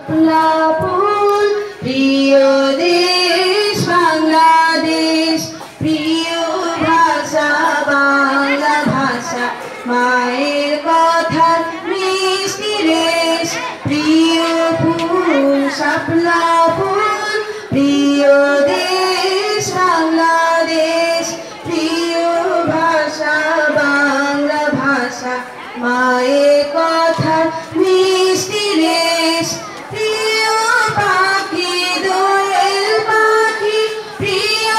শাপলা ফুল প্রিয় দেশ বাংলাদেশ প্রিয় ভাষা বাংলা ভাষা মায়ের কথা মিষ্টি রেশ প্রিয় ফুল শাপলা ফুল প্রিয় দেশ বাংলাদেশ প্রিয় ভাষা বাংলা ভাষা মায়ের কথা মিষ্টি রেশ প্রিয় পাখি দোয়েল পাখি প্রিয়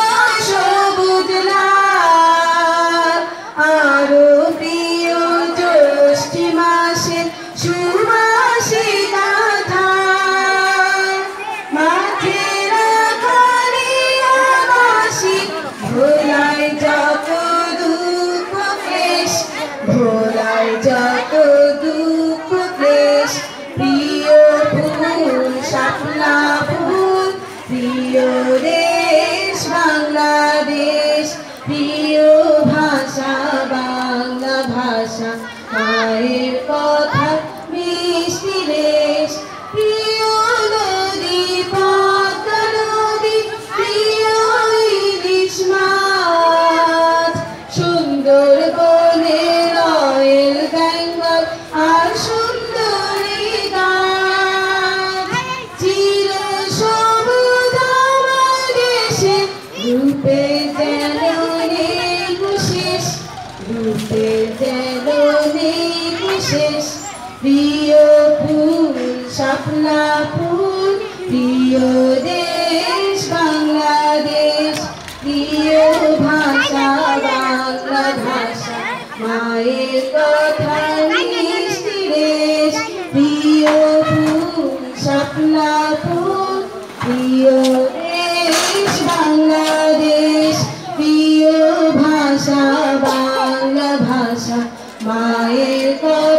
সবুজ লাল আরো প্রিয় জ্যৈষ্ঠী মাসের সুবাসিতা ধান মাঠের কালিয়া বাসি ভোলায় যত দুঃখ ক্লেশ ভোলায় যত দুঃখ ক্লেশ প্রিয় ফুল শাপলা ফুল প্রিয় দেশ বাংলাদেশ প্রিয় ভাষা বাংলা ভাষা মায়ের কথা মিষ্টি রেশ প্রিয় নদী পদ্মা নদী প্রিয় ইলিশ মাছ সুন্দর বনে রয়েল বেঙ্গল আর সুন্দরী গাছ চির সবুজ আমার দেশে রূপে যেন নির্বিশেষ রূপে যেন নির্বিশেষ প্রিয় ফুল শাপলা ফুল প্রিয় দেশ বাংলাদেশ প্রিয় ভাষা বাংলা ভাষা মায়ের কথা মিষ্টি রেশ প্রিয় ফুল শাপলা ফুল প্রিয় দেশ বাংলাদেশ প্রিয় ভাষা বাংলা ভাষা মায়ের কথা